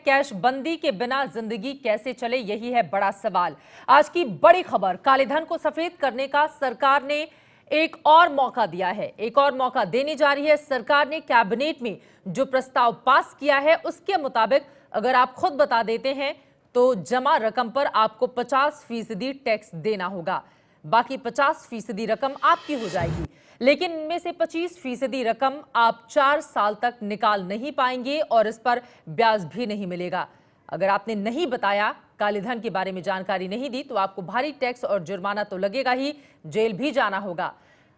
Cash बंदी के बिना जिंदगी कैसे चले, यही है बड़ा सवाल। आज की बड़ी खबर, कालेधन को सफेद करने का सरकार ने एक और मौका दिया है, एक और मौका देने जा रही है। सरकार ने कैबिनेट में जो प्रस्ताव पास किया है उसके मुताबिक अगर आप खुद बता देते हैं तो जमा रकम पर आपको 50% टैक्स देना होगा, बाकी 50% रकम आपकी हो जाएगी। लेकिन इनमें से 25% रकम आप 4 साल तक निकाल नहीं पाएंगे और इस पर ब्याज भी नहीं मिलेगा। अगर आपने नहीं बताया, कालेधन के बारे में जानकारी नहीं दी, तो आपको भारी टैक्स और जुर्माना तो लगेगा ही, जेल भी जाना होगा।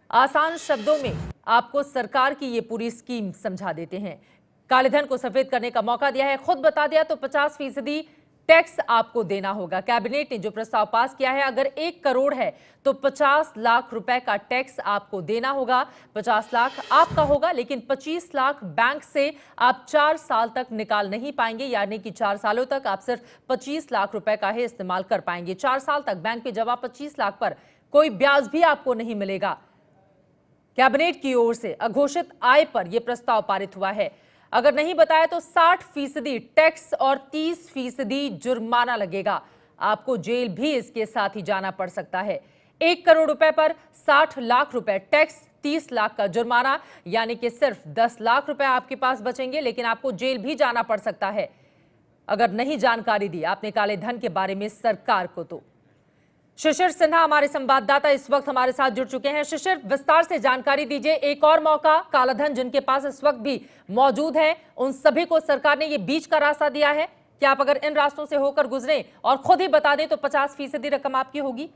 आसान शब्दों में आपको सरकार की ये पूरी स्कीम समझा देते हैं। कालेधन को सफेद करने का मौका दिया है, खुद बता दिया तो 50% टैक्स आपको देना होगा। कैबिनेट ने जो प्रस्ताव पास किया है, अगर 1 करोड़ है तो 50 लाख रुपए का टैक्स आपको देना होगा। 50 लाख आपका होगा, लेकिन 25 लाख बैंक से आप 4 साल तक निकाल नहीं पाएंगे, यानी कि 4 सालों तक आप सिर्फ 25 लाख रुपए का ही इस्तेमाल कर पाएंगे। 4 साल तक बैंक में जमा 25 लाख पर कोई ब्याज भी आपको नहीं मिलेगा। कैबिनेट की ओर से अघोषित आय पर यह प्रस्ताव पारित हुआ है। अगर नहीं बताया तो 60% टैक्स और 30% जुर्माना लगेगा। आपको जेल भी इसके साथ ही जाना पड़ सकता है। 1 करोड़ रुपए पर 60 लाख रुपए टैक्स, 30 लाख का जुर्माना, यानी कि सिर्फ 10 लाख रुपए आपके पास बचेंगे, लेकिन आपको जेल भी जाना पड़ सकता है अगर नहीं जानकारी दी आपने काले धन के बारे में सरकार को। तो शिशिर सिन्हा हमारे संवाददाता इस वक्त हमारे साथ जुड़ चुके हैं। शिशिर, विस्तार से जानकारी दीजिए। एक और मौका, कालाधन जिनके पास इस वक्त भी मौजूद है, उन सभी को सरकार ने ये बीच का रास्ता दिया है कि आप अगर इन रास्तों से होकर गुजरे और खुद ही बता दें तो 50% रकम आपकी होगी।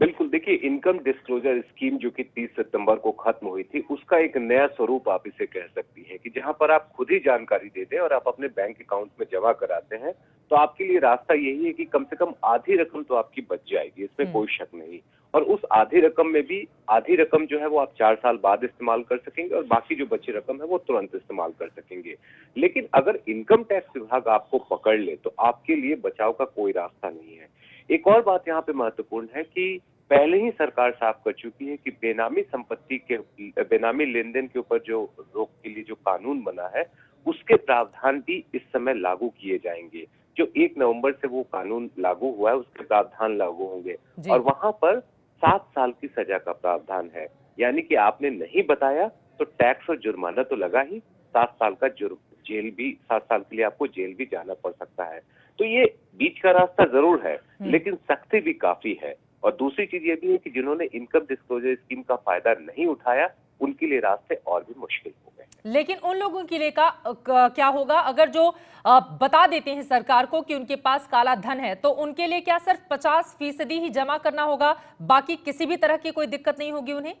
बिल्कुल, देखिए, इनकम डिस्क्लोजर स्कीम जो कि 30 सितंबर को खत्म हुई थी, उसका एक नया स्वरूप आप इसे कह सकती हैं कि जहां पर आप खुद ही जानकारी देते हैं और आप अपने बैंक अकाउंट में जमा कराते हैं, तो आपके लिए रास्ता यही है कि कम से कम आधी रकम तो आपकी बच जाएगी, इसमें कोई शक नहीं। और उस आधी रकम में भी आधी रकम जो है वो आप 4 साल बाद इस्तेमाल कर सकेंगे और बाकी जो बची रकम है वो तुरंत इस्तेमाल कर सकेंगे। लेकिन अगर इनकम टैक्स विभाग आपको पकड़ ले तो आपके लिए बचाव का कोई रास्ता नहीं है। एक और बात यहाँ पे महत्वपूर्ण है कि पहले ही सरकार साफ कर चुकी है कि बेनामी संपत्ति के बेनामी लेन देन के ऊपर जो रोक के लिए जो कानून बना है, उसके प्रावधान भी इस समय लागू किए जाएंगे। जो 1 नवंबर से वो कानून लागू हुआ है, उसके प्रावधान लागू होंगे और वहां पर 7 साल की सजा का प्रावधान है। यानी कि आपने नहीं बताया तो टैक्स और जुर्माना तो लगा ही, 7 साल का जेल भी, 7 साल के लिए आपको जेल भी जाना पड़ सकता है। तो ये बीच का रास्ता जरूर है, लेकिन सख्ती भी काफी है। और दूसरी चीज ये भी है कि जिन्होंने इनकम डिस्क्लोजर स्कीम का फायदा नहीं उठाया, उनके लिए रास्ते और भी मुश्किल हो गए। लेकिन उन लोगों के लिए क्या होगा अगर जो बता देते हैं सरकार को कि उनके पास काला धन है, तो उनके लिए क्या सिर्फ 50% ही जमा करना होगा, बाकी किसी भी तरह की कोई दिक्कत नहीं होगी उन्हें?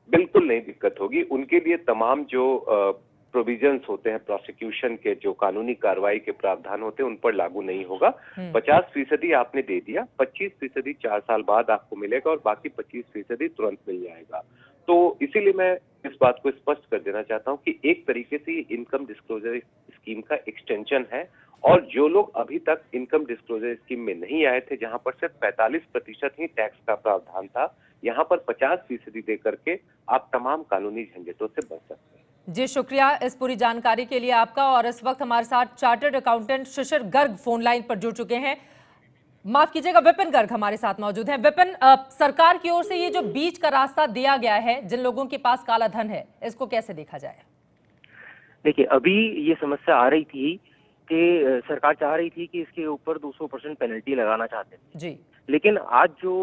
बिल्कुल नहीं दिक्कत होगी। उनके लिए तमाम जो प्रोविजंस होते हैं, प्रोसिक्यूशन के जो कानूनी कार्रवाई के प्रावधान होते हैं, उन पर लागू नहीं होगा। 50% आपने दे दिया, 25% 4 साल बाद आपको मिलेगा और बाकी 25% तुरंत मिल जाएगा। तो इसीलिए मैं इस बात को स्पष्ट कर देना चाहता हूँ कि एक तरीके से ये इनकम डिस्क्लोजर स्कीम का एक्सटेंशन है और जो लोग अभी तक इनकम डिस्क्लोजर स्कीम में नहीं आए थे, जहां पर सिर्फ 45% ही टैक्स का प्रावधान था, यहाँ पर 50% दे करके आप तमाम कानूनी झंझटों से बच सकते हैं। जी शुक्रिया इस पूरी जानकारी के लिए आपका। और इस वक्त हमारे साथ चार्टर्ड अकाउंटेंट शिशिर गर्ग फोन लाइन पर जुड़ चुके हैं। माफ कीजिएगा, विपिन गर्ग हमारे साथ मौजूद हैं। विपिन, सरकार की ओर से ये जो बीच का रास्ता दिया गया है जिन लोगों के पास काला धन है, इसको कैसे देखा जाए? देखिए, अभी ये समस्या आ रही थी कि सरकार चाह रही थी कि इसके ऊपर 200% पेनल्टी लगाना चाहते थे जी। लेकिन आज जो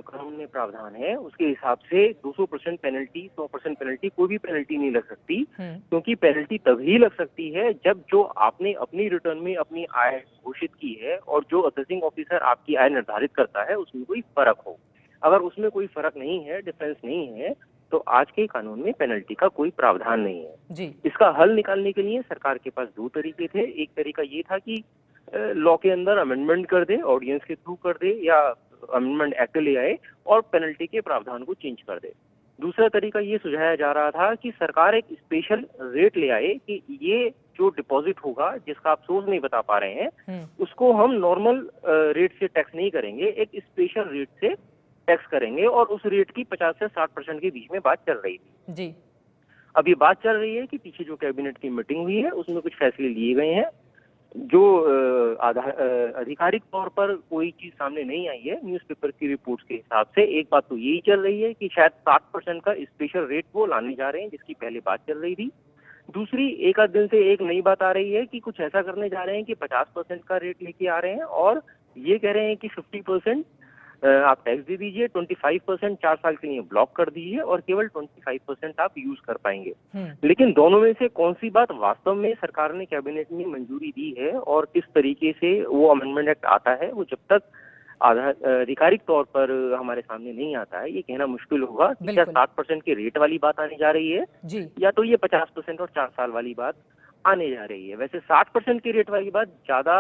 कानून में प्रावधान है उसके हिसाब से 200% पेनल्टी, 100% पेनल्टी, कोई भी पेनल्टी नहीं लग सकती। क्योंकि पेनल्टी तभी लग सकती है जब जो आपने अपनी रिटर्न में अपनी आय घोषित की है और जो असेसिंग ऑफिसर आपकी आय निर्धारित करता है उसमें कोई फर्क हो। अगर उसमें कोई फर्क नहीं है, डिफरेंस नहीं है, तो आज के कानून में पेनल्टी का कोई प्रावधान नहीं है जी। इसका हल निकालने के लिए सरकार के पास 2 तरीके थे। एक तरीका ये था कि लॉ के अंदर अमेंडमेंट कर दे, ऑर्डिनेंस के थ्रू कर दे या अमेंडमेंट एक्ट ले आए और पेनल्टी के प्रावधान को चेंज कर दे। दूसरा तरीका ये सुझाया जा रहा था कि सरकार एक स्पेशल रेट ले आए कि ये जो डिपॉजिट होगा जिसका आप सोर्स नहीं बता पा रहे हैं उसको हम नॉर्मल रेट से टैक्स नहीं करेंगे, एक स्पेशल रेट से टैक्स करेंगे। और उस रेट की 50 से 60% के बीच में बात चल रही थी जी। अब ये बात चल रही है कि पीछे जो कैबिनेट की मीटिंग हुई है उसमें कुछ फैसले लिए गए हैं जो आधिकारिक तौर पर कोई चीज सामने नहीं आई है न्यूज़पेपर की रिपोर्ट्स के हिसाब से। एक बात तो यही चल रही है कि शायद 60% का स्पेशल रेट वो लाने जा रहे हैं, जिसकी पहले बात चल रही थी। दूसरी, एक आध दिन से एक नई बात आ रही है कि कुछ ऐसा करने जा रहे हैं कि 50% का रेट लेके आ रहे हैं और ये कह रहे हैं कि 50% आप टैक्स दे दीजिए, 25% 4 साल के लिए ब्लॉक कर दीजिए और केवल 25% आप यूज कर पाएंगे। लेकिन दोनों में से कौन सी बात वास्तव में सरकार ने कैबिनेट में मंजूरी दी है और किस तरीके से वो अमेंडमेंट एक्ट आता है, वो जब तक आधिकारिक तौर पर हमारे सामने नहीं आता है, ये कहना मुश्किल होगा कि क्या बिल्कुल। 60% की रेट वाली बात आने जा रही है जी। या तो ये 50% और 4 साल वाली बात आने जा रही है। वैसे 60% की रेट वाली बात ज्यादा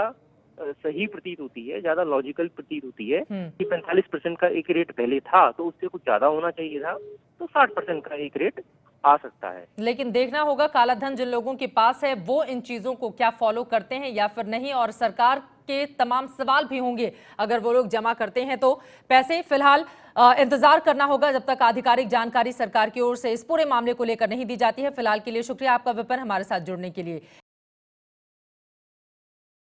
सही प्रतीत होती है, ज्यादा लॉजिकल प्रतीत होती है कि 45% का एक रेट पहले था तो उससे कुछ ज्यादा होना चाहिए था, तो 60% का एक रेट आ सकता है। लेकिन देखना होगा काला धन जिन लोगों के पास है वो इन चीजों को क्या फॉलो करते हैं या फिर नहीं, और सरकार के तमाम सवाल भी होंगे अगर वो लोग जमा करते हैं तो पैसे। फिलहाल इंतजार करना होगा जब तक आधिकारिक जानकारी सरकार की ओर से इस पूरे मामले को लेकर नहीं दी जाती है। फिलहाल के लिए शुक्रिया आपका विपिन, हमारे साथ जुड़ने के लिए।